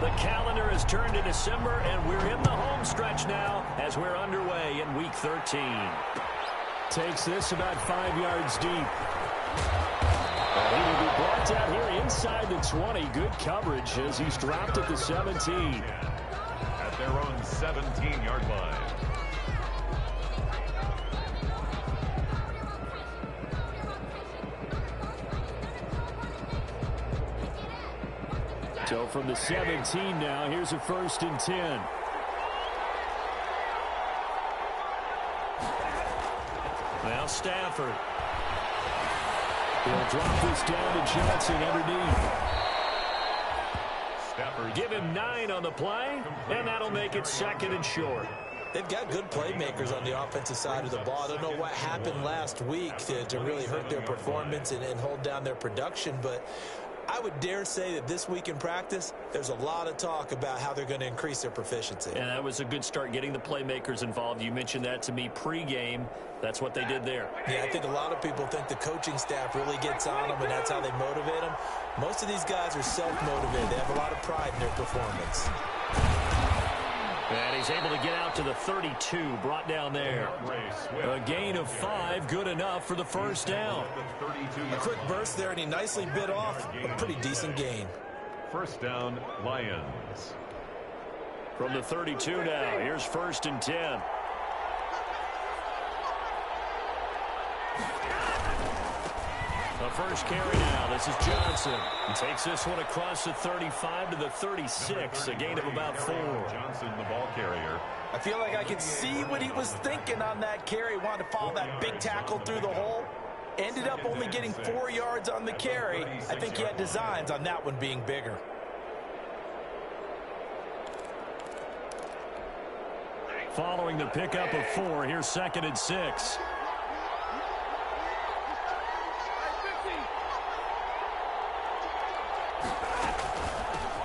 The calendar has turned to December, and we're in the home stretch now as we're underway in Week 13. Takes this about 5 yards deep. He will be brought down here inside the 20. Good coverage as he's dropped at the 17. At their own 17-yard line. So from the 17 now, here's a 1st and 10. Now Stafford. He'll drop this down to Johnson underneath. Stafford. Give him 9 on the play, and that'll make it 2nd and short. They've got good playmakers on the offensive side of the ball. I don't know what happened last week to really hurt their performance and hold down their production, but I would dare say that this week in practice, there's a lot of talk about how they're going to increase their proficiency. And that was a good start, getting the playmakers involved. You mentioned that to me pregame. That's what they did there. Yeah, I think a lot of people think the coaching staff really gets on them, and that's how they motivate them. Most of these guys are self-motivated. They have a lot of pride in their performance. And he's able to get out to the 32, brought down there. A gain of 5, good enough for the 1st down. A quick burst there, and he nicely bit off a pretty decent gain. 1st down, Lions. From the 32 now, here's 1st and 10. The first carry now. This is Johnson. He takes this one across the 35 to the 36, a gain of about 4. Johnson, the ball carrier. I feel like I could see what he was thinking on that carry. Wanted to follow that big tackle through the hole. Ended up only getting 4 yards on the carry. I think he had designs on that one being bigger. Following the pickup of 4, here's 2nd and 6.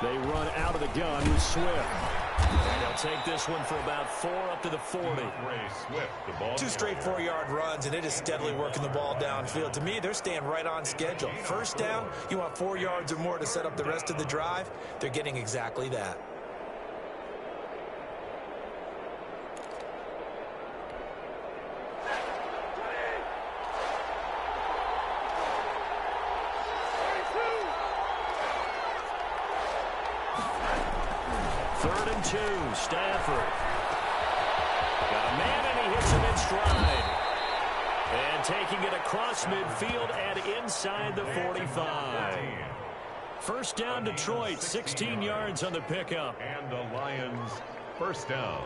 They run out of the gun with Swift. And they'll take this one for about 4 up to the 40. Two straight 4-yard runs, and it is steadily working the ball downfield. To me, they're staying right on schedule. 1st down, you want 4 yards or more to set up the rest of the drive. They're getting exactly that. Stafford. Got a man, and he hits him in stride. And taking it across midfield and inside the 45. 1st down, Detroit, 16 yards on the pickup. And the Lions, 1st down.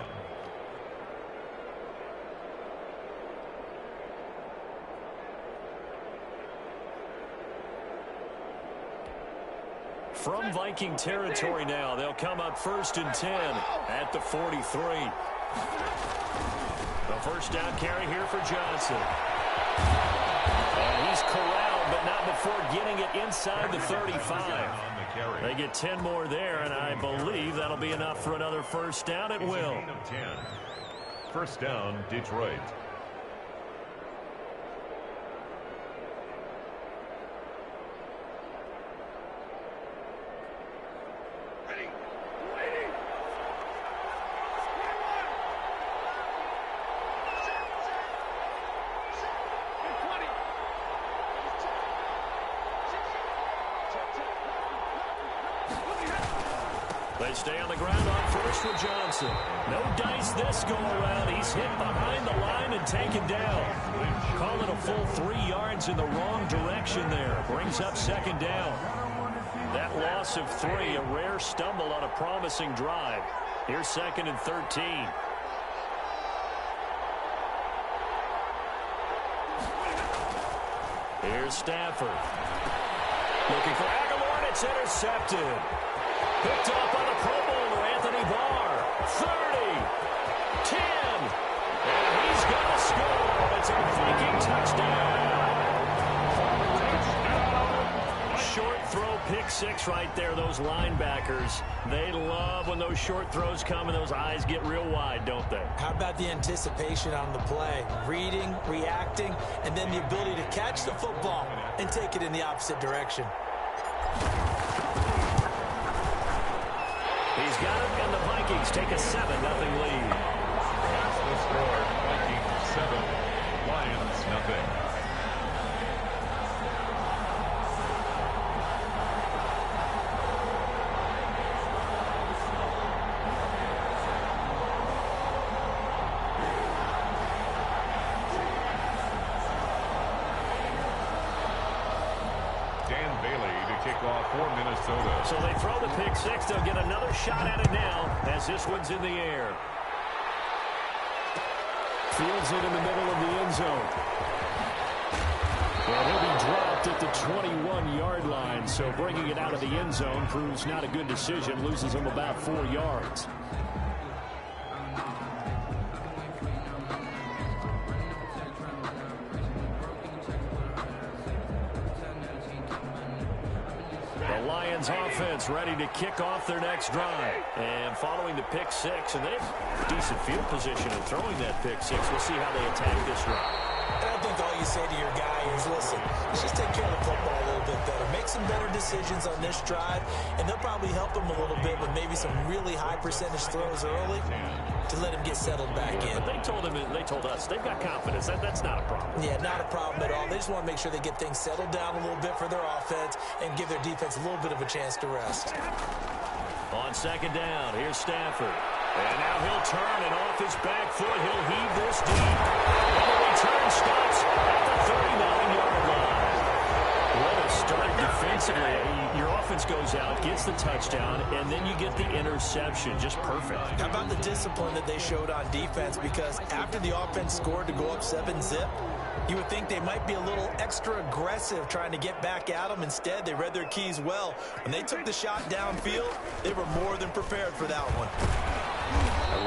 From Viking territory now, they'll come up 1st and 10 at the 43. The 1st down carry here for Johnson. And he's corralled, but not before getting it inside the 35. They get 10 more there, and I believe that'll be enough for another 1st down. It will. 1st down, Detroit. They stay on the ground on 1st with Johnson. No dice this go around. He's hit behind the line and taken down. Call it a full 3 yards in the wrong direction there. Brings up 2nd down. That loss of 3, a rare stumble on a promising drive. Here's 2nd and 13. Here's Stafford. Looking for Aguilar, and it's intercepted. Picked up by the Pro Bowler, Anthony Barr. 30, 10, and he's going to score. It's a Viking touchdown. Short throw, pick 6 right there. Those linebackers, they love when those short throws come and those eyes get real wide, don't they? How about the anticipation on the play? Reading, reacting, and then the ability to catch the football and take it in the opposite direction. He's got it, and the Vikings take a 7-0 lead. That's the score. Vikings 7, Lions nothing. For Minnesota. So they throw the pick six. They'll get another shot at it now as this one's in the air. Fields it in the middle of the end zone. And he'll be dropped at the 21-yard line. So bringing it out of the end zone proves not a good decision. Loses him about 4 yards. Offense ready to kick off their next drive. And following the pick six, and they have decent field position in throwing that pick six. We'll see how they attack this run. And I think all you say to your guy is, listen, let's just take care of the football a little bit better. Make some better decisions on this drive, and they'll probably help him a little bit with maybe some really high percentage throws early to let him get settled back in. But they told us they've got confidence. That's not a problem. Yeah, not a problem at all. They just want to make sure they get things settled down a little bit for their offense and give their defense a little bit of a chance to rest. On second down, here's Stafford. And now he'll turn, and off his back foot, he'll heave this deep. And the return stops at the 39-yard line. What a start defensively. Your offense goes out, gets the touchdown, and then you get the interception. Just perfect. How about the discipline that they showed on defense? Because after the offense scored to go up 7-zip, you would think they might be a little extra aggressive trying to get back at them. Instead, they read their keys well. When they took the shot downfield, they were more than prepared for that one.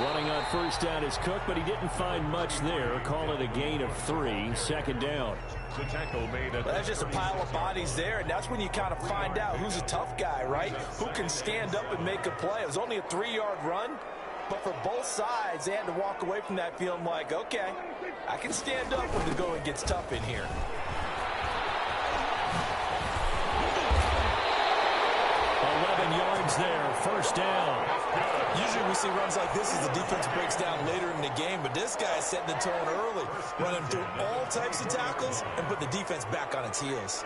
Running on first down is Cook, but he didn't find much there. Call it a gain of 3. Second down. The tackle made at that's just a pile of bodies there, and that's when you kind of find out who's a tough guy, right? Who can stand up and make a play. It was only a 3-yard run, but for both sides, they had to walk away from that feeling like, okay, I can stand up when the going gets tough in here. Yards there, first down. Usually we see runs like this as the defense breaks down later in the game, but this guy is setting the tone early, running through all types of tackles and put the defense back on its heels.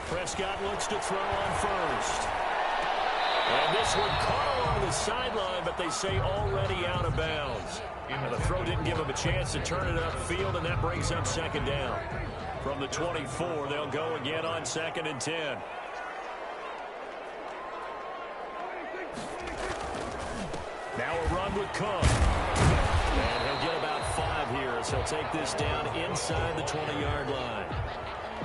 Prescott looks to throw on first. And this one caught along the sideline, but they say already out of bounds. And the throw didn't give him a chance to turn it upfield, and that brings up second down. From the 24, they'll go again on 2nd and 10. Now a run with Cook. And he'll get about 5 here as he'll take this down inside the 20-yard line.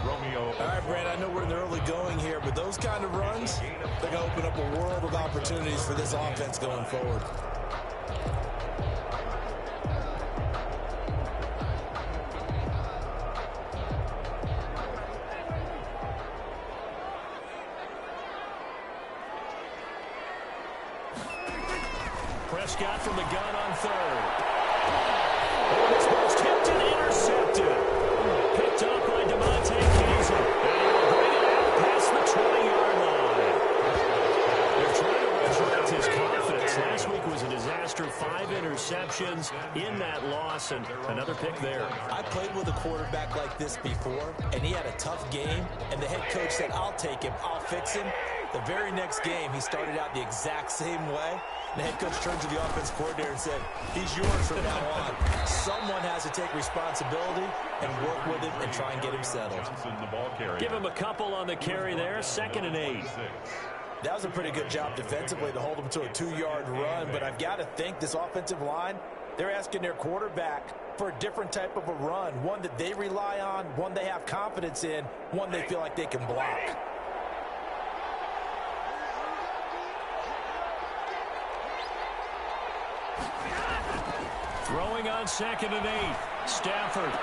Romeo. All right, Brad, I know we're in the early going here, but those kind of runs, they're going to open up a world of opportunities for this offense going forward. Prescott from the gun on third. Oh, this one's tipped and intercepted. Picked up by DeMonte Casey. And he will bring it out past the 20-yard line. They're trying to resurrect his confidence. Last week was a disaster. 5 interceptions in that loss, and another pick there. I played with a quarterback like this before, and he had a tough game, and the head coach said, I'll take him, I'll fix him. The very next game, he started out the exact same way. The head coach turned to the offense coordinator and said, he's yours from now on. Someone has to take responsibility and work with him and try and get him settled. Give him a couple on the carry there. 2nd and 8. That was a pretty good job defensively to hold him to a 2-yard run, but I've got to think this offensive line, they're asking their quarterback for a different type of a run, one that they rely on, one they have confidence in, one they feel like they can block. Throwing on 2nd and 8. Stafford.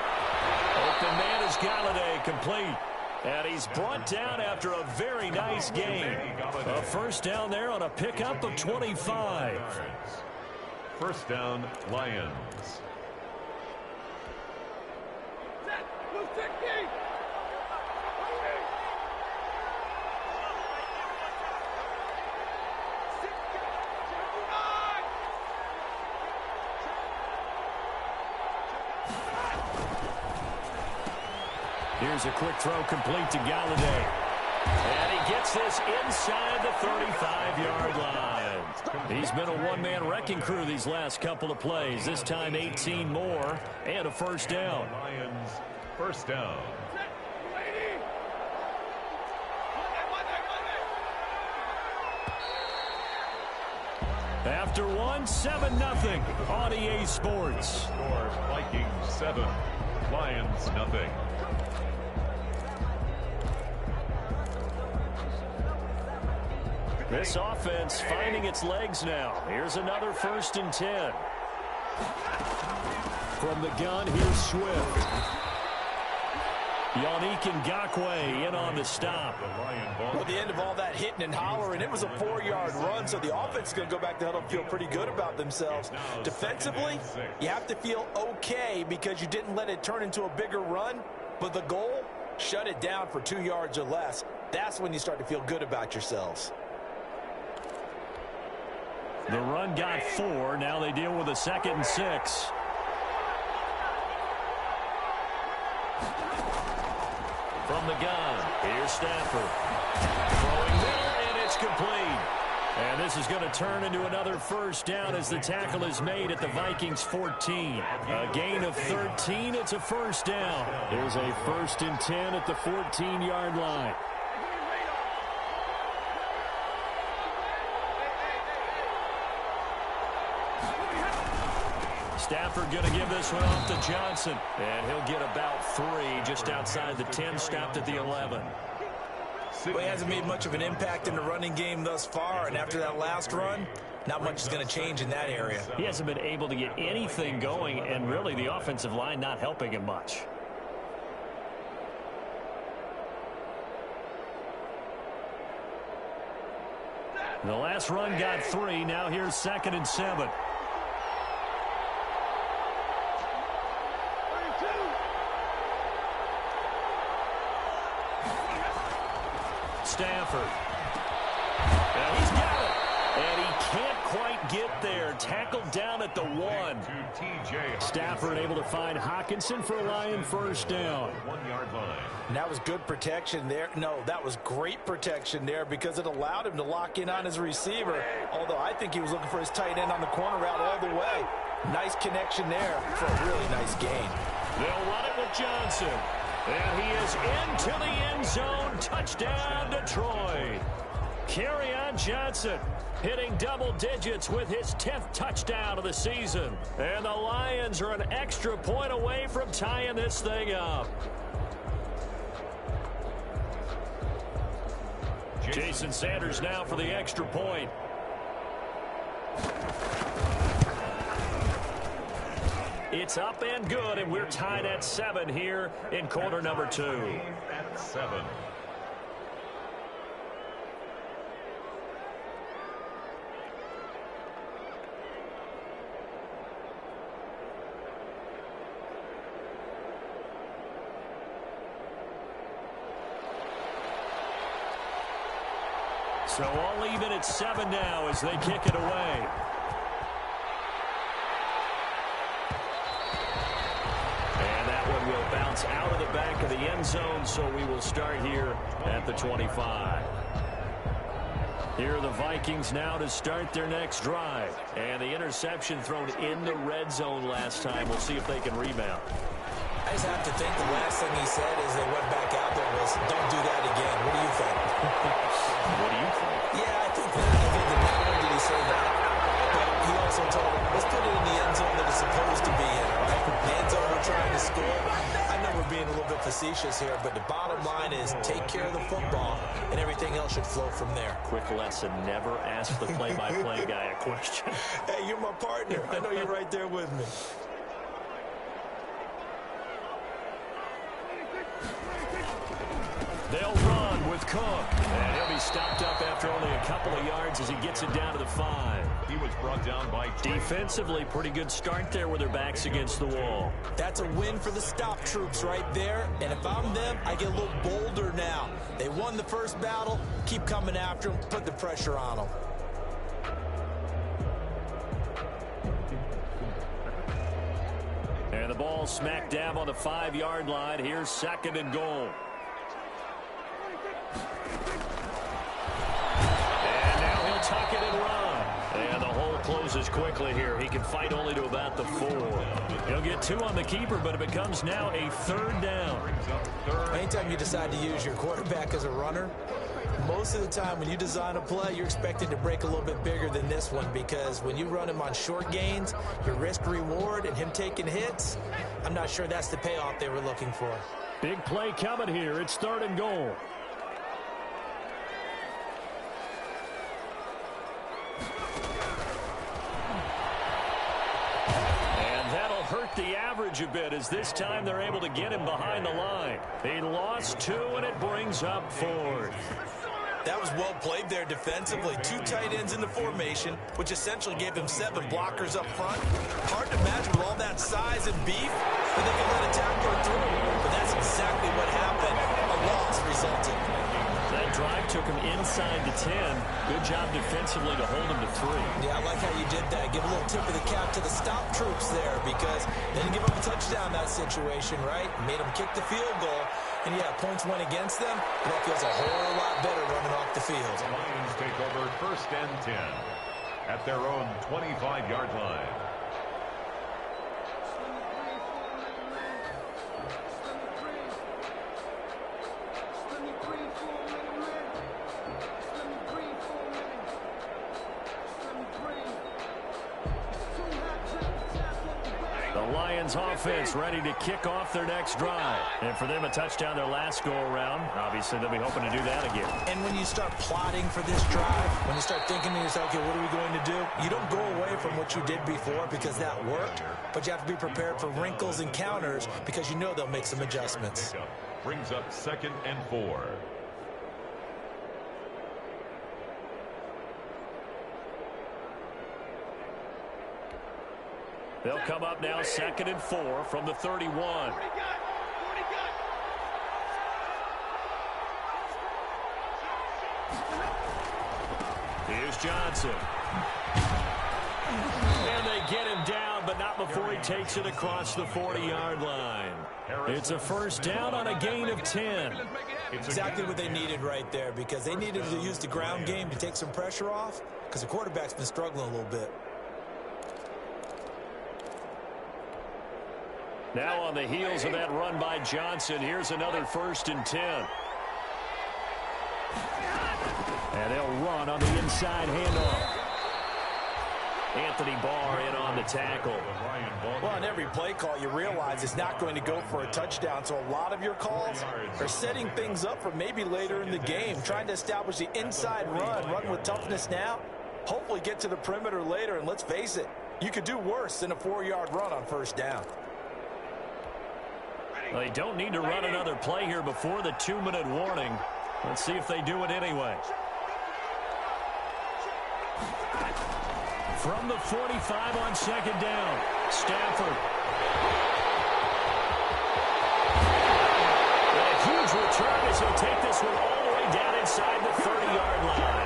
Open man is Galladay, complete. And he's brought down after a very nice game. A first down there on a pickup of 25. First down, Lions. Here's a quick throw complete to Galladay. And he gets this inside the 35-yard line. He's been a one-man wrecking crew these last couple of plays. This time 18 more and a first down. Lions, first down. After one, 7-0 on EA Sports. Score Vikings 7, Lions nothing. This offense finding its legs now. Here's another 1st and 10. From the gun, here's Swift. Yannick Ngakoue in on the stop. Well, at the end of all that hitting and hollering, it was a 4-yard run, so the offense is going to go back to huddle and feel pretty good about themselves. Defensively, you have to feel okay because you didn't let it turn into a bigger run, but the goal, shut it down for 2 yards or less. That's when you start to feel good about yourselves. The run got 4. Now they deal with a 2nd and 6. From the gun, here's Stafford. Throwing middle, and it's complete. And this is going to turn into another first down as the tackle is made at the Vikings 14. A gain of 13, it's a first down. There's a 1st and 10 at the 14-yard line. Stafford going to give this one off to Johnson. And he'll get about 3 just outside the 10, stopped at the 11. Well, he hasn't made much of an impact in the running game thus far, and after that last run, not much is going to change in that area. He hasn't been able to get anything going, and really the offensive line not helping him much. The last run got 3. Now here's 2nd and 7. Stafford. And he's got it. And he can't quite get there. Tackled down at the 1. Stafford able to find Hockenson for a Lion first down. 1-yard line. And that was good protection there. No, that was great protection there because it allowed him to lock in on his receiver. Although I think he was looking for his tight end on the corner route all the way. Nice connection there for a really nice gain. They'll run it with Johnson. And he is into the end zone. Touchdown, Detroit. Kerryon Johnson hitting double digits with his 10th touchdown of the season. And the Lions are an extra point away from tying this thing up. Jason Sanders now for the extra point. It's up and good, and we're tied at 7 here in quarter number 2. At 7. So all even at 7 now as they kick it away. Will bounce out of the back of the end zone, so we will start here at the 25. Here are the Vikings now to start their next drive. And the interception thrown in the red zone last time. We'll see if they can rebound. I just have to think the last thing he said as they went back out there was, don't do that again. What do you think? What do you think? Yeah, I think that not only did he say that, but he also told him, let's put it in the end zone that it's supposed to be in, right? The end zone we're trying to score. I know we're being a little bit facetious here, but the bottom line is take care of the football, and everything else should flow from there. Quick lesson, never ask the play-by-play guy a question. Hey, you're my partner. I know you're right there with me. They'll run with Cook. And he'll be stopped up after only a couple of yards as he gets it down to the 5. He was brought down by... Defensively, pretty good start there with their backs against the wall. That's a win for the stop troops right there. And if I'm them, I get a little bolder now. They won the first battle. Keep coming after them. Put the pressure on them. And the ball smack dab on the 5-yard line. Here's 2nd and goal. And now he'll tuck it and run. And the hole closes quickly here. He can fight only to about the 4. He'll get 2 on the keeper, but it becomes now a 3rd down. Anytime you decide to use your quarterback as a runner, most of the time when you design a play, you're expected to break a little bit bigger than this one, because when you run him on short gains, your risk-reward and him taking hits, I'm not sure that's the payoff they were looking for. Big play coming here. It's 3rd and goal. Hurt the average a bit, as this time they're able to get him behind the line. He lost 2, and it brings up 4th. That was well played there defensively. 2 tight ends in the formation, which essentially gave him 7 blockers up front. Hard to imagine with all that size and beef that they could let a tackler through. But that's exactly what happened. A loss resulted. That drive took him inside the 10. Good job defensively to hold him to 3. Yeah, I like how you did that. Give a little tip of the cap to the stop troops there, because they didn't give up a touchdown in that situation, right? Made them kick the field goal. And, yeah, points went against them. But it feels a whole lot better running off the field. The Lions take over 1st and 10 at their own 25-yard line. Offense ready to kick off their next drive. And for them, a touchdown their last go-around. Obviously, they'll be hoping to do that again. And when you start plotting for this drive, when you start thinking to yourself, okay, what are we going to do? You don't go away from what you did before because that worked, but you have to be prepared for wrinkles and counters because you know they'll make some adjustments. Brings up 2nd and 4. They'll come up now 2nd and 4 from the 31. Here's Johnson. And they get him down, but not before he takes it across the 40-yard line. It's a 1st down on a gain of 10. Exactly what they needed right there, because they needed to use the ground game to take some pressure off, because the quarterback's been struggling a little bit. Now on the heels of that run by Johnson, here's another 1st and 10. And they'll run on the inside handoff. Anthony Barr in on the tackle. Well, on every play call, you realize it's not going to go for a touchdown. So a lot of your calls are setting things up for maybe later in the game, trying to establish the inside run with toughness now, hopefully get to the perimeter later. And let's face it, you could do worse than a 4-yard run on 1st down. They don't need to run another play here before the 2-minute warning. Let's see if they do it anyway. From the 45 on 2nd down, Stafford. A huge return as he'll take this one all the way down inside the 30-yard line.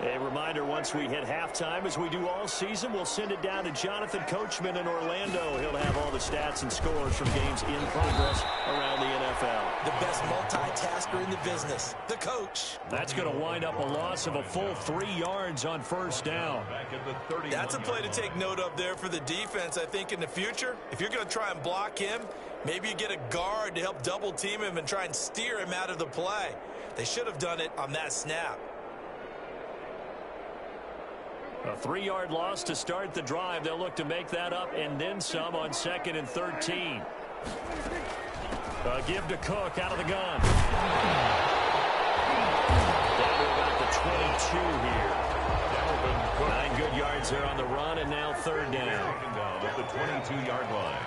A reminder, once we hit halftime, as we do all season, we'll send it down to Jonathan Coachman in Orlando. He'll have all the stats and scores from games in progress around the NFL. The best multitasker in the business, the coach. That's going to wind up a loss of a full 3 yards on 1st down. That's a play to take note of there for the defense, I think, in the future. If you're going to try and block him, maybe you get a guard to help double team him and try and steer him out of the play. They should have done it on that snap. A 3-yard loss to start the drive. They'll look to make that up and then some on 2nd and 13. Give to Cook out of the gun. Down to about the 22 here. 9 good yards there on the run, and now 3rd down. At the 22-yard line.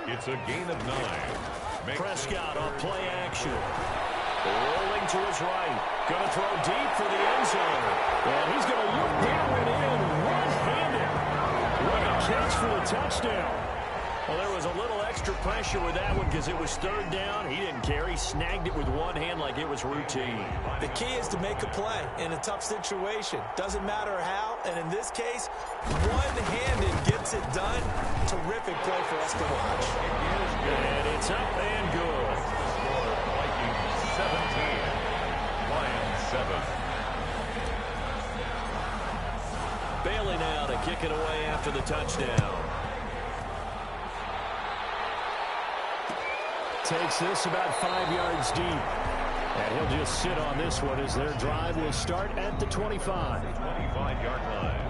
It's a gain of 9. Prescott on play action. Rolling to his right. Going to throw deep for the end zone. And he's going to look down and in one-handed. What a catch for the touchdown. Well, there was a little extra pressure with that one because it was third down. He didn't care. He snagged it with one hand like it was routine. The key is to make a play in a tough situation. Doesn't matter how, and in this case, one-handed gets it done. Terrific play for us to watch. And it's up and good. Vikings 17, Lions 7. Bailey now to kick it away after the touchdown. Takes this about 5 yards deep. And he'll just sit on this one as their drive will start at the 25. 25-yard line.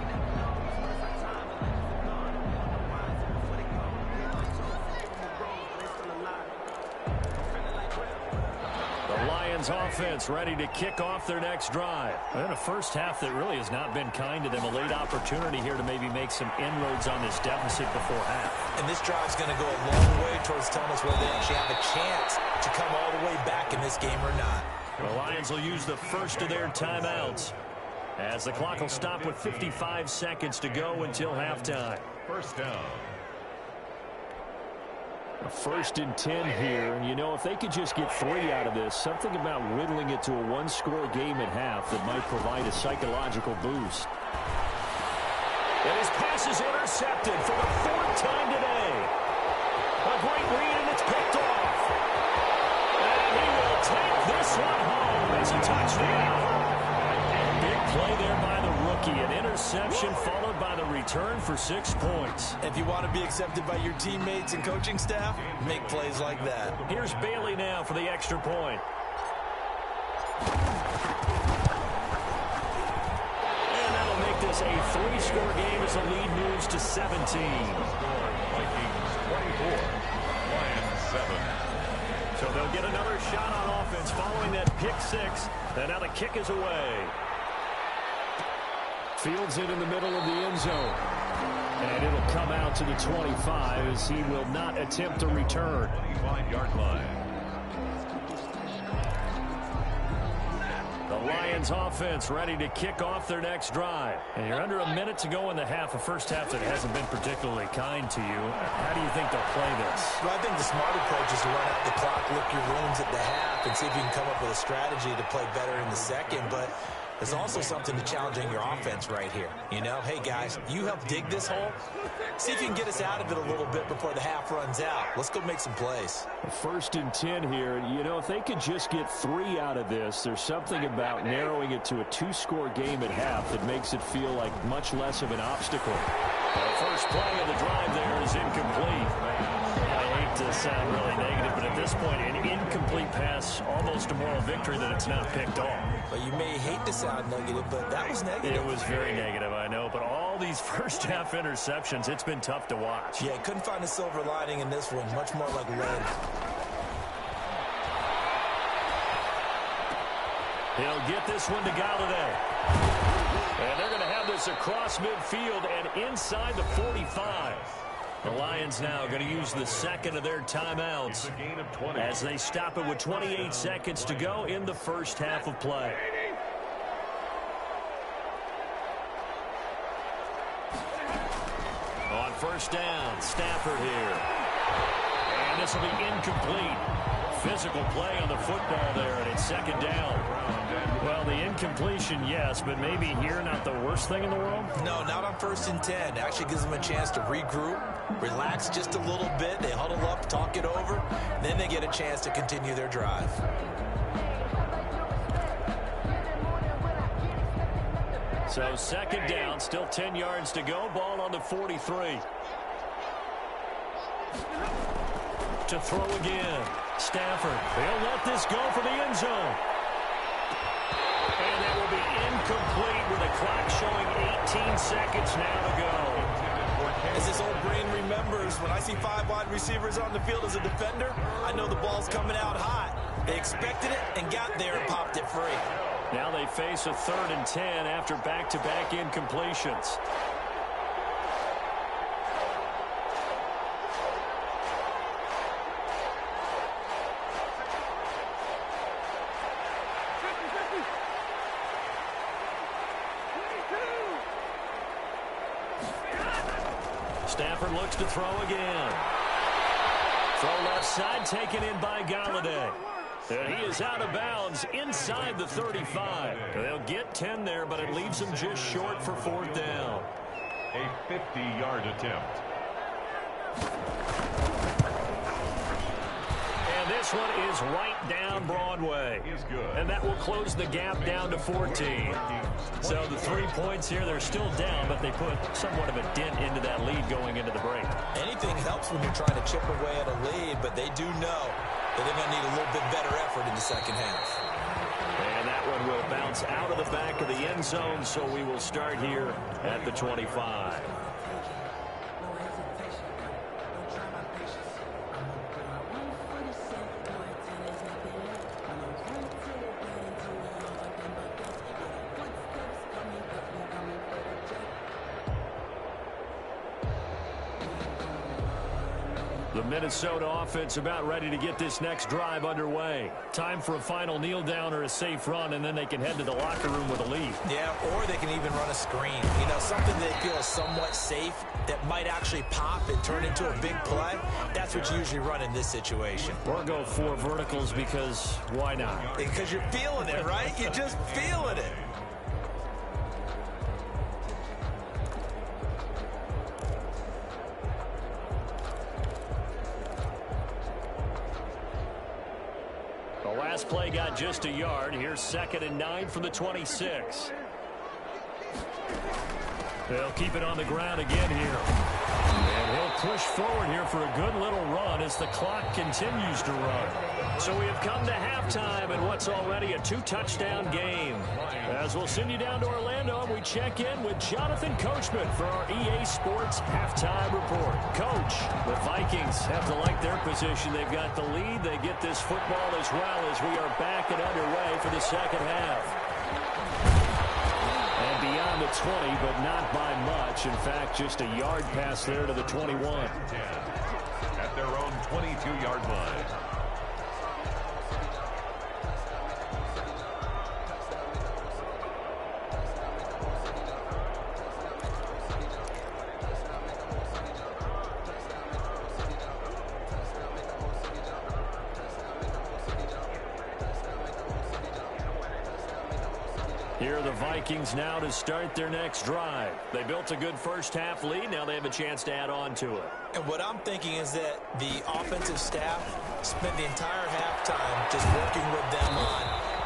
The Lions offense ready to kick off their next drive. In a first half that really has not been kind to them. A late opportunity here to maybe make some inroads on this deficit before half. And this drive's going to go a long way towards telling us whether they actually have a chance to come all the way back in this game or not. The Lions will use the first of their timeouts as the clock will stop with 55 seconds to go until halftime. First down. A 1st and 10 here, and you know, if they could just get 3 out of this, something about whittling it to a one-score game at half that might provide a psychological boost. And his pass is intercepted for the 4th time today. A great read, and it's picked off. And he will take this one home as a touchdown. Big play there by the rookie. An interception followed by the return for 6 points. If you want to be accepted by your teammates and coaching staff, make plays like that. Here's Bailey now for the extra point. And that'll make this a 3-score game as the lead moves to 17. Vikings 24, Lions 7. So they'll get another shot on offense following that pick 6. And now the kick is away. Fields it in the middle of the end zone. And it'll come out to the 25 as he will not attempt a return. 25-yard line. The Lions offense ready to kick off their next drive. And you're under a minute to go in the half, a first half that hasn't been particularly kind to you. How do you think they'll play this? Well, I think the smart approach is to run out the clock, lick your wounds at the half, and see if you can come up with a strategy to play better in the second. But there's also something to challenging your offense right here. You know, hey, guys, you help dig this hole. See if you can get us out of it a little bit before the half runs out. Let's go make some plays. 1st and 10 here. You know, if they could just get 3 out of this, there's something about narrowing it to a 2-score game at half that makes it feel like much less of an obstacle. The first play of the drive there is incomplete. I hate to sound really negative, but at this point, an incomplete pass, almost a moral victory that it's not picked off. Well, you may hate to sound negative, but that was negative. It was very negative, I know, but all these first half interceptions, it's been tough to watch. Yeah, couldn't find a silver lining in this one, much more like lead. He'll get this one to Galladay. And they're going to have this across midfield and inside the 45. The Lions now going to use the second of their timeouts as they stop it with 28 seconds to go in the first half of play. On first down, Stafford here. And this will be incomplete. Physical play on the football there, and it's 2nd down. Well, the incompletion, yes, but maybe here not the worst thing in the world? No, not on 1st and 10. Actually gives them a chance to regroup, relax just a little bit. They huddle up, talk it over. Then they get a chance to continue their drive. So 2nd down, still 10 yards to go. Ball on the 43. To throw again. Stafford, they'll let this go for the end zone. And that will be incomplete with the clock showing 18 seconds now to go. As this old brain remembers, when I see 5 wide receivers on the field as a defender, I know the ball's coming out hot. They expected it and got there and popped it free. Now they face a 3rd and 10 after back-to-back incompletions. Stafford looks to throw again. Throw left side, taken in by Galladay. And he is out of bounds inside the 35. They'll get 10 there, but it leaves them just short for fourth down. A 50-yard attempt. And this one is right down Broadway. And that will close the gap down to 14. So the 3 points here, they're still down, but they put somewhat of a dent into that lead going into the break. Anything helps when you're trying to chip away at a lead, but they do know that they're going to need a little bit better effort in the second half. And that one will bounce out of the back of the end zone, so we will start here at the 25. The Minnesota offense about ready to get this next drive underway. Time for a final kneel down or a safe run, and then they can head to the locker room with a lead. Yeah, or they can even run a screen. You know, something they feel is somewhat safe that might actually pop and turn into a big play. That's what you usually run in this situation. Or go 4 verticals because why not? Because you're feeling it, right? You're just feeling it. The last play got just a yard. Here's 2nd and 9 from the 26. They'll keep it on the ground again here. And he'll push forward here for a good little run as the clock continues to run. So we have come to halftime in what's already a 2-touchdown game. As we'll send you down to Orlando, and we check in with Jonathan Coachman for our EA Sports Halftime Report. Coach, the Vikings have to like their position. They've got the lead. They get this football as well as we are back and underway for the second half. And beyond the 20, but not by much. In fact, just a yard pass there to the 21. At their own 22-yard line. Here are the Vikings now to start their next drive. They built a good first-half lead. Now they have a chance to add on to it. And what I'm thinking is that the offensive staff spent the entire halftime just working with them on,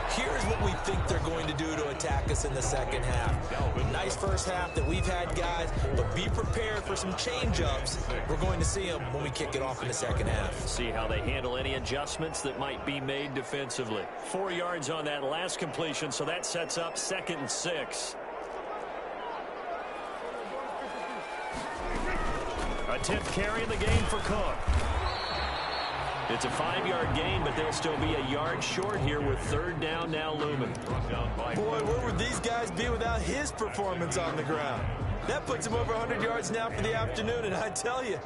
here's what we think they're going to do to attack us in the second half. Nice first half that we've had, guys, but be prepared for some change-ups. We're going to see them when we kick it off in the second half. See how they handle any adjustments that might be made defensively. 4 yards on that last completion, so that sets up 2nd and 6. A 10th carry in the game for Cook. It's a 5-yard gain, but they'll still be a yard short here with 3rd down now looming. Boy, where would these guys be without his performance on the ground? That puts him over 100 yards now for the afternoon, and I tell you,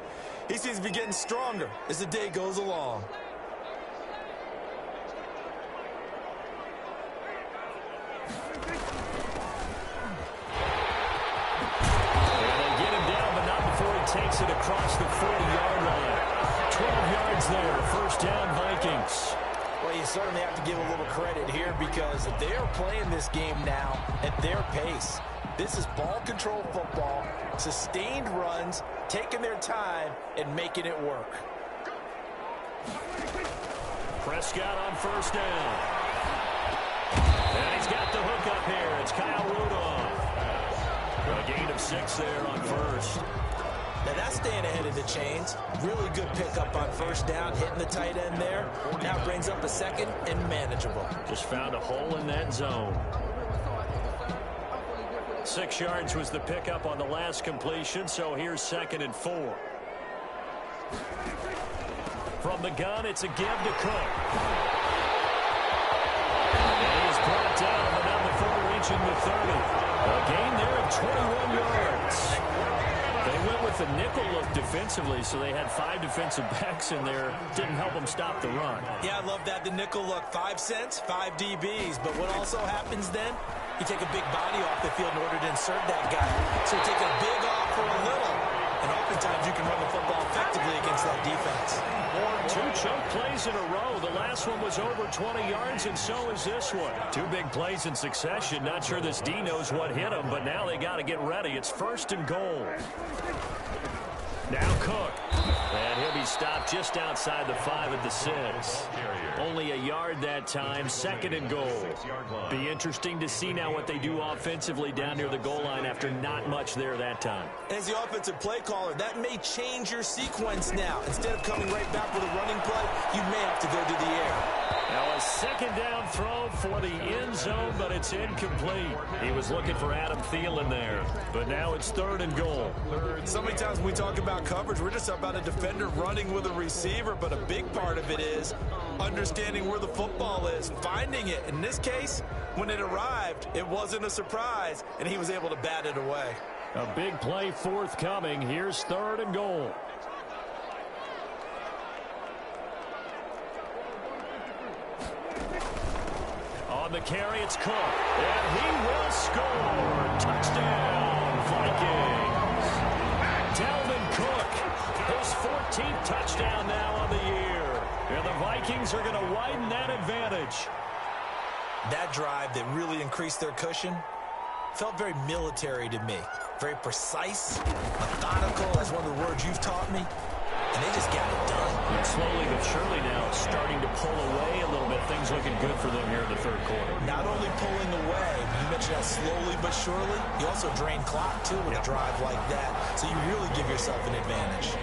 he seems to be getting stronger as the day goes along. And they get him down, but not before he takes it across the 40-yard line. 12 yards there, 1st down Vikings. Well, you certainly have to give a little credit here because they're playing this game now at their pace. This is ball control football, sustained runs, taking their time and making it work. Prescott on 1st down. And he's got the hook up here. It's Kyle Rudolph. A gain of 6 there on 1st. Now that's staying ahead of the chains. Really good pickup on 1st down, hitting the tight end there. Now brings up a 2nd and manageable. Just found a hole in that zone. 6 yards was the pickup on the last completion, so here's 2nd and 4. From the gun, it's a give to Cook. And he's brought down, but now before reaching the 30. A gain there of 21 yards. They went with the nickel look defensively, so they had 5 defensive backs in there. Didn't help them stop the run. Yeah, I love that, the nickel look. 5 cents, 5 DBs. But what also happens then, you take a big body off the field in order to insert that guy. So you take a big off for a little. And oftentimes you can run the football effectively against that defense. Chunk plays in a row. The last one was over 20 yards, and so is this one. Two big plays in succession. Not sure this D knows what hit him, but now they got to get ready. It's 1st and goal. Now Cook. And he'll be stopped just outside the 5 at the 6. Only a yard that time, 2nd and goal. Be interesting to see now what they do offensively down near the goal line after not much there that time. As the offensive play caller, that may change your sequence now. Instead of coming right back with a running play, you may have to go to the air. Now a 2nd down throw for the end zone, but it's incomplete. He was looking for Adam Thielen there, but now it's 3rd and goal. So many times when we talk about coverage, we're just about a defender running with a receiver, but a big part of it is understanding where the football is, finding it. In this case, when it arrived, it wasn't a surprise, and he was able to bat it away. A big play forthcoming. Here's 3rd and goal. On the carry, it's Cook, and he will score. Touchdown, Vikings. Dalvin Cook, his 14th touchdown now on the year. And the Vikings are going to widen that advantage. That drive that really increased their cushion felt very military to me. Very precise, methodical, that's one of the words you've taught me. And they just got it done. And slowly but surely now starting to pull away a little bit. Things looking good for them here in the 3rd quarter. Not only pulling away, you mentioned that slowly but surely, you also drain clock too with a drive like that. So you really give yourself an advantage.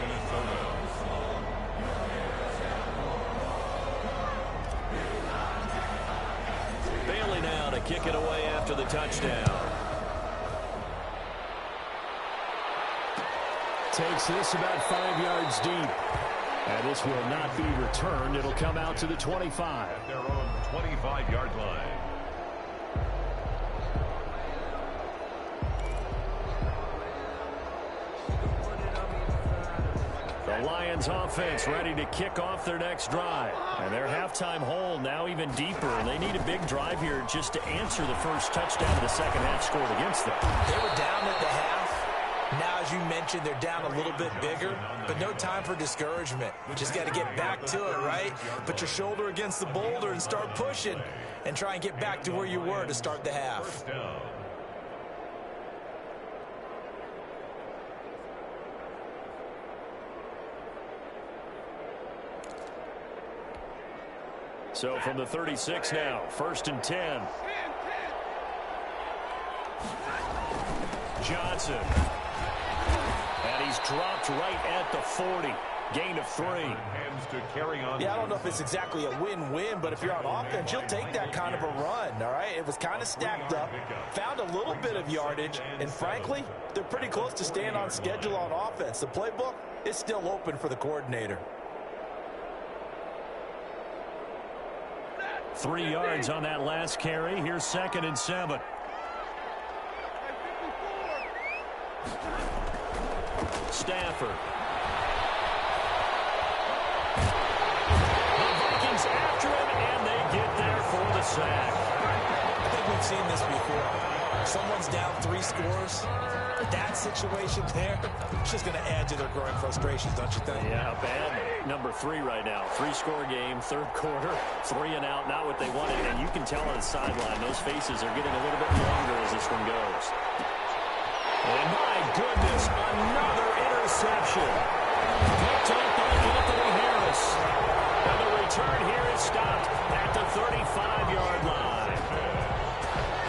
Bailey now to kick it away after the touchdown. Takes this about 5 yards deep. And this will not be returned. It'll come out to the 25. At their own 25-yard line. The Lions offense ready to kick off their next drive. And their halftime hole now even deeper. And they need a big drive here just to answer the first touchdown of the second half scored against them. They were down at the half. Now, as you mentioned, they're down a little bit bigger, but no time for discouragement. You just got to get back to it, right? Put your shoulder against the boulder and start pushing and try and get back to where you were to start the half. So from the 36 now, 1st and 10. Johnson. And he's dropped right at the 40. Gain of 3. Yeah, I don't know if it's exactly a win-win, but if you're on offense, you'll take that kind of a run, all right? It was kind of stacked up, found a little bit of yardage, and frankly, they're pretty close to staying on schedule on offense. The playbook is still open for the coordinator. 3 yards on that last carry. Here's 2nd and 7. Stafford. The Vikings after him, and they get there for the sack. I think we've seen this before. Someone's down 3 scores. That situation there, it's just going to add to their growing frustrations, don't you think? Yeah, bad number 3 right now. 3-score game, 3rd quarter, 3 and out, not what they wanted. And you can tell on the sideline, those faces are getting a little bit longer as this one goes. And my goodness, another interception. Picked up by Anthony Harris. And the return here is stopped at the 35-yard line.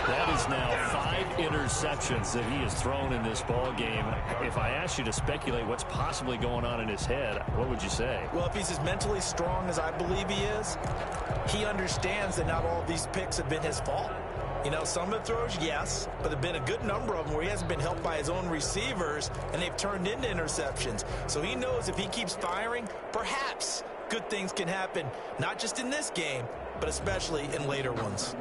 That is now 5 interceptions that he has thrown in this ball game. If I asked you to speculate what's possibly going on in his head, what would you say? Well, if he's as mentally strong as I believe he is, he understands that not all of these picks have been his fault. You know, some of the throws, yes, but there have been a good number of them where he hasn't been helped by his own receivers, and they've turned into interceptions. So he knows if he keeps firing, perhaps good things can happen, not just in this game, but especially in later ones.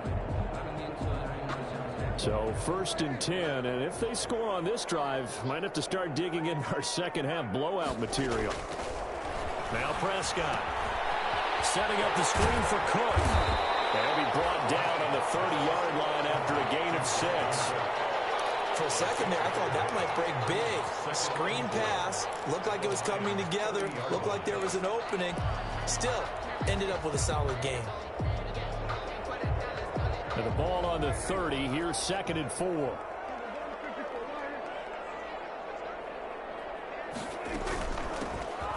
So 1st and 10, and if they score on this drive, might have to start digging in our second half blowout material. Now Prescott setting up the screen for Cook. And he'll be brought down on the 30-yard line after a gain of 6. For a second there, I thought that might break big. Screen pass. Looked like it was coming together. Looked like there was an opening. Still, ended up with a solid game. And the ball on the 30. Here's 2nd and 4.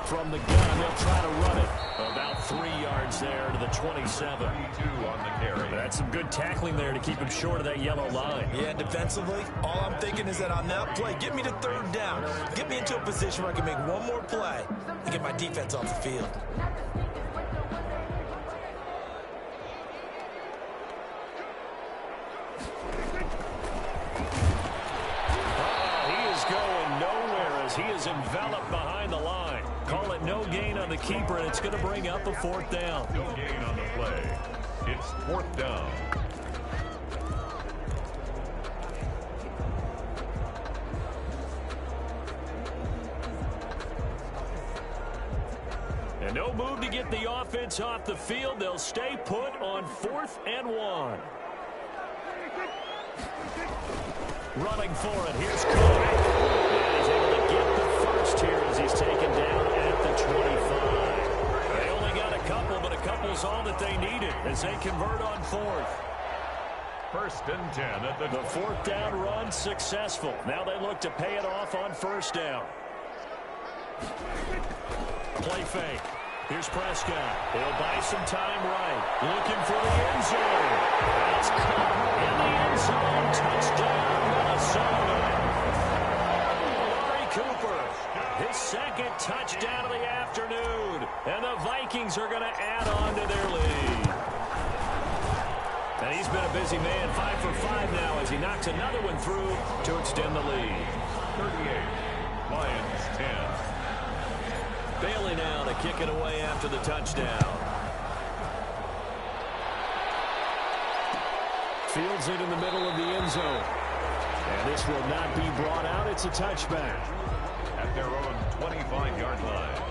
From the gun, they'll try to run it. About 3 yards there to the 27. 32 on the carry. That's some good tackling there to keep him short of that yellow line. Yeah, defensively, all I'm thinking is that on that play, get me to 3rd down. Get me into a position where I can make one more play and get my defense off the field. He is going nowhere as he is enveloped behind the line. Call it no gain on the keeper, and it's going to bring up a 4th down. No gain on the play. It's 4th down. And no move to get the offense off the field. They'll stay put on 4th and 1. Running for it. Here's Cook. And he's able to get the first here as he's taken down at the 25. They only got a couple, but a couple's all that they needed as they convert on 4th. 1st and 10 at The 4th down run successful. Now they look to pay it off on 1st down. Play fake. Here's Prescott. He'll buy some time right. Looking for the end zone. That's caught in the end zone. Touchdown, Minnesota. Amari Cooper, his 2nd touchdown of the afternoon. And the Vikings are going to add on to their lead. And he's been a busy man, 5 for 5 now as he knocks another one through to extend the lead. 38. Lions 10. Bailey now to kick it away after the touchdown. Fields it in the middle of the end zone. And this will not be brought out. It's a touchback. At their own 25-yard line.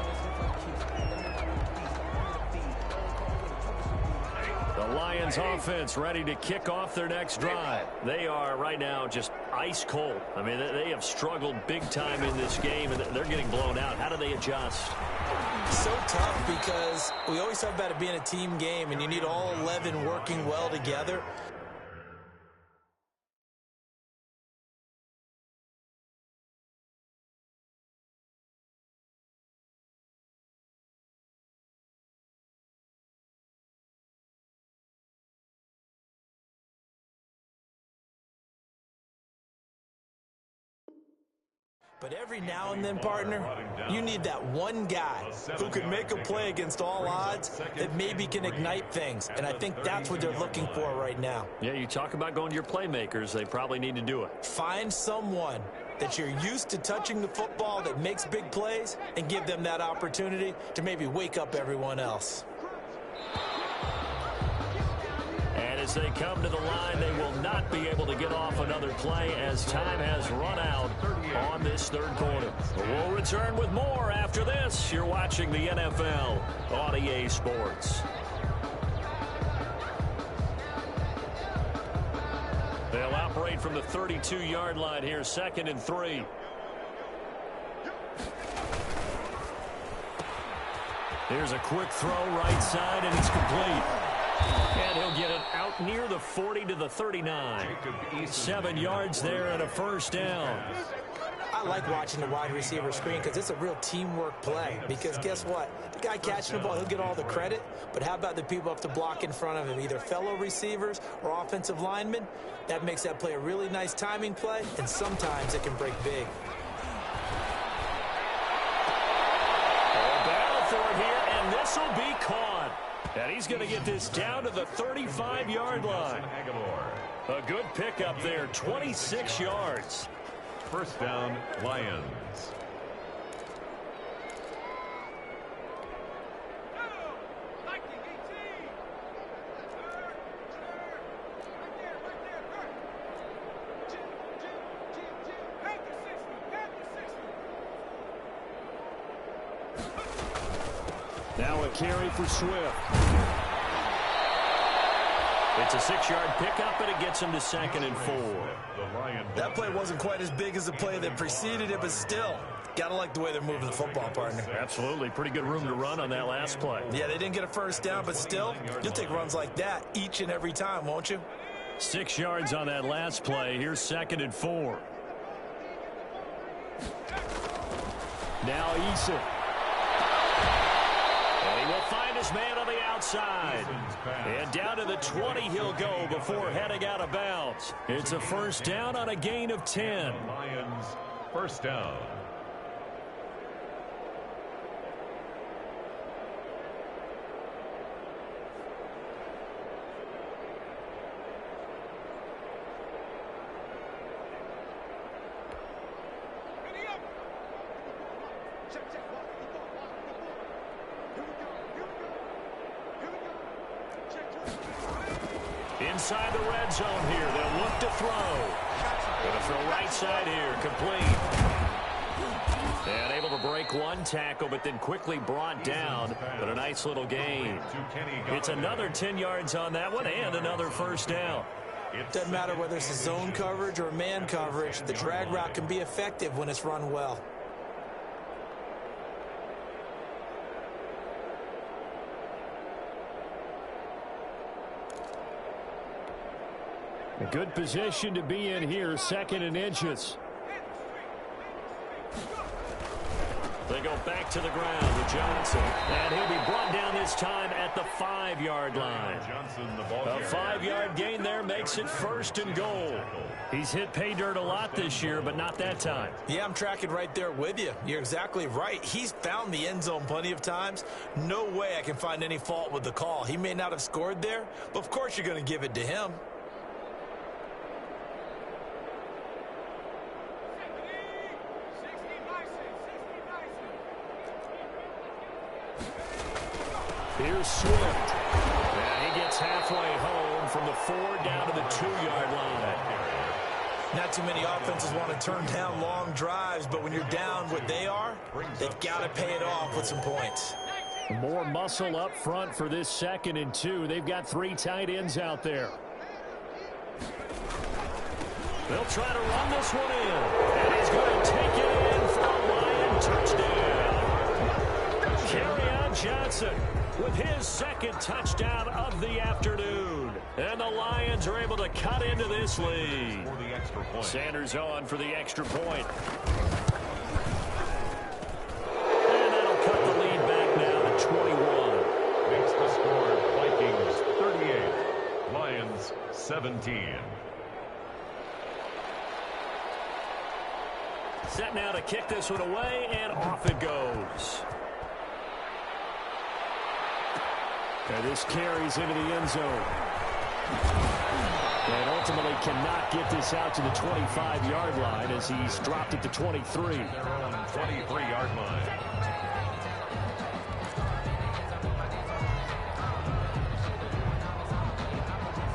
The Lions offense ready to kick off their next drive. They are right now just ice cold. I mean, they have struggled big time in this game, and they're getting blown out. How do they adjust? So tough because we always talk about it being a team game, and you need all 11 working well together. But every now and then, partner, you need that one guy who can make a play against all odds that maybe can ignite things. And I think that's what they're looking for right now. Yeah, you talk about going to your playmakers. They probably need to do it. Find someone that you're used to touching the football that makes big plays and give them that opportunity to maybe wake up everyone else. And as they come to the line, they will not be able to get off another play as time has run out on this 3rd quarter. We'll return with more after this. You're watching the NFL on EA Sports. They'll operate from the 32-yard line here, 2nd and 3. Here's a quick throw right side, and it's complete. And he'll get it out near the 40 to the 39. 7 yards there and a 1st down. I like watching the wide receiver screen because it's a real teamwork play. Because guess what? The guy catching the ball, he'll get all the credit. But how about the people up to block in front of him, either fellow receivers or offensive linemen? That makes that play a really nice timing play, and sometimes it can break big. Battle for it here, and this will be caught. And he's going to get this down to the 35-yard line. A good pickup there, 26 yards. 1st down, Lions. Now a carry for Swift. It's a 6-yard pickup, and it gets him to 2nd and 4. That play wasn't quite as big as the play that preceded it, but still, got to like the way they're moving the football, partner. Absolutely. Pretty good room to run on that last play. Yeah, they didn't get a first down, but still, you'll take runs like that each and every time, won't you? 6 yards on that last play. Here's 2nd and 4. Now Eason. And he will find his man on the outside. And down to the 20 he'll go before heading out of bounds. It's a first down on a gain of 10. Lions first down. Inside the red zone here. They'll look to throw. Going to throw right side here. Complete. And able to break one tackle, but then quickly brought down. But a nice little gain. It's another 10 yards on that one and another first down. It doesn't matter whether it's a zone coverage or man coverage. The drag route can be effective when it's run well. A good position to be in here, 2nd and inches. They go back to the ground with Johnson. And he'll be brought down this time at the 5-yard line. A 5-yard gain there makes it 1st and goal. He's hit pay dirt a lot this year, but not that time. Yeah, I'm tracking right there with you. You're exactly right. He's found the end zone plenty of times. No way I can find any fault with the call. He may not have scored there, but of course you're going to give it to him. Here's Swift. And he gets halfway home from the 4 down to the 2-yard line. Not too many offenses want to turn down long drives, but when you're down what they are, they've got to pay it off with some points. More muscle up front for this 2nd and 2. They've got 3 tight ends out there. They'll try to run this one in. And he's going to take it in for a Lion touchdown. Kerryon Johnson with his 2nd touchdown of the afternoon. And the Lions are able to cut into this lead. Sanders on for the extra point. And that'll cut the lead back now to 21. Makes the score Vikings 38, Lions 17. Set now to kick this one away, and off it goes. And this carries into the end zone. And ultimately cannot get this out to the 25-yard line as he's dropped it to 23. Their own 23-yard line.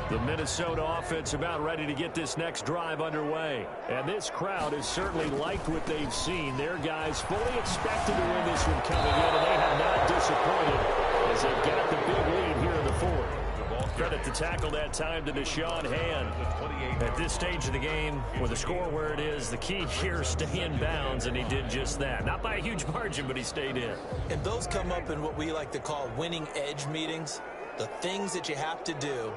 The Minnesota offense about ready to get this next drive underway. And this crowd has certainly liked what they've seen. Their guys fully expected to win this one coming in, and they have not disappointed as they've got the big lead here in the 4th. Credit to tackle that time to Deshaun Hand. At this stage of the game, with the score where it is, the key here is stay in bounds, and he did just that. Not by a huge margin, but he stayed in. And those come up in what we like to call winning edge meetings. The things that you have to do.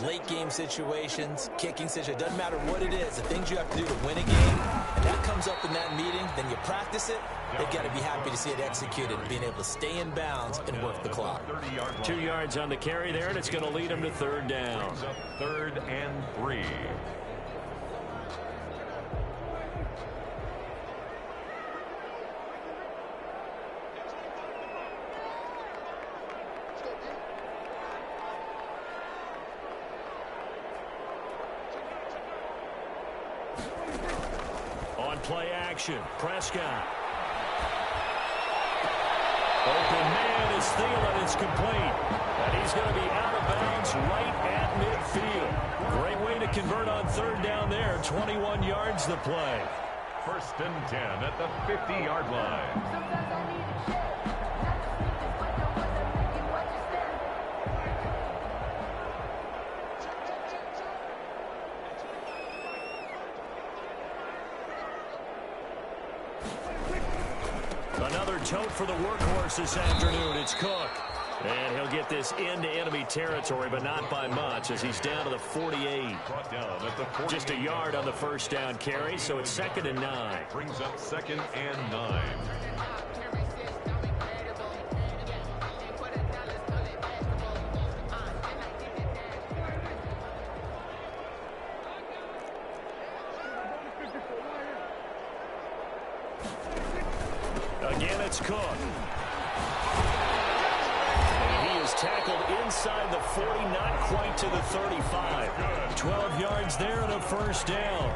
Late game situations, kicking situations, doesn't matter what it is, the things you have to do to win a game, and that comes up in that meeting, then you practice it, they've got to be happy to see it executed, being able to stay in bounds and work the clock. 2 yards on the carry there, and it's going to lead him to 3rd down. 3rd and 3. Play action. Prescott. Open man is Thielen. It's complete. And he's going to be out of bounds right at midfield. Great way to convert on 3rd down there. 21 yards the play. 1st and 10 at the 50-yard line. tote for the workhorse this afternoon. It's Cook. And he'll get this into enemy territory, but not by much, as he's down to the 48. Just a yard on the first down carry, so it's 2nd and 9. Brings up 2nd and 9. Again, it's Cook. Tackled inside the 40, not quite to the 35. 12 yards there and a first down.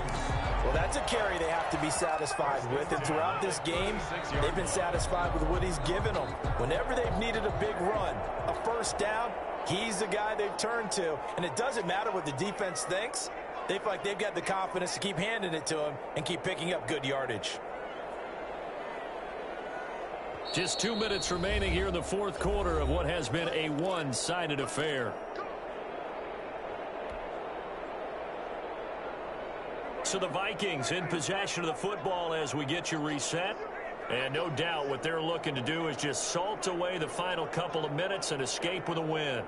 Well, that's a carry they have to be satisfied with. And throughout this game, they've been satisfied with what he's given them. Whenever they've needed a big run, a first down, he's the guy they've turned to. And it doesn't matter what the defense thinks. They feel like they've got the confidence to keep handing it to him and keep picking up good yardage. Just 2 minutes remaining here in the fourth quarter of what has been a one-sided affair. So the Vikings in possession of the football as we get you reset. And no doubt what they're looking to do is just salt away the final couple of minutes and escape with a win.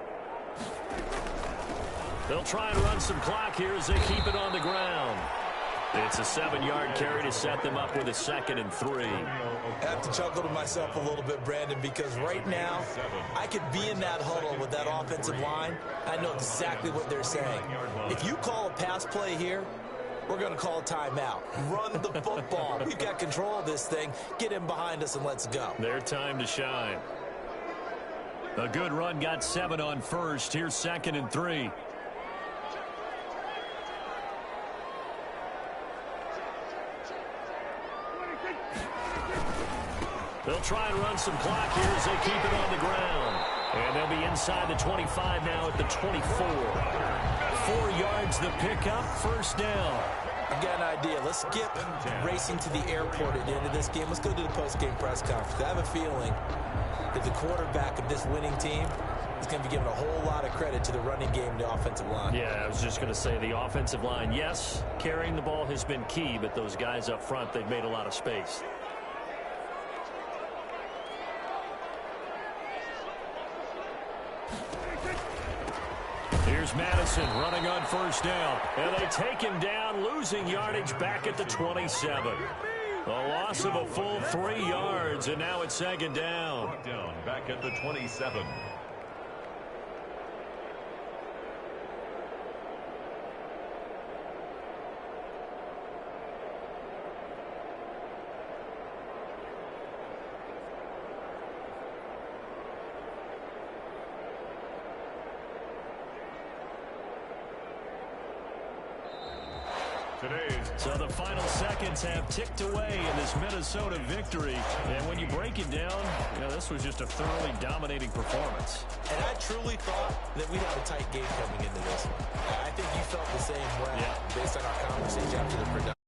They'll try and run some clock here as they keep it on the ground. It's a 7-yard carry to set them up with a 2nd and 3. I have to chuckle to myself a little bit, Brandon, because right now I could be in that huddle with that offensive line. I know exactly what they're saying. If you call a pass play here, we're going to call a timeout. Run the football. We've got control of this thing. Get in behind us and let's go. Their time to shine. A good run got 7 on first. Here's 2nd and 3. They'll try and run some clock here as they keep it on the ground. And they'll be inside the 25 now at the 24. 4 yards the pickup, first down. I've got an idea. Let's skip racing to the airport at the end of this game. Let's go to the post-game press conference. I have a feeling that the quarterback of this winning team is going to be given a whole lot of credit to the running game and the offensive line. Yeah, I was just going to say the offensive line, yes, carrying the ball has been key, but those guys up front, they've made a lot of space. Here's Madison running on first down. And they take him down, losing yardage back at the 27. A loss of a full 3 yards, and now it's 2nd down. Back at the 27. So the final seconds have ticked away in this Minnesota victory. And when you break it down, you know, this was just a thoroughly dominating performance. And I truly thought that we'd have a tight game coming into this one. I think you felt the same way based on our conversation after the production.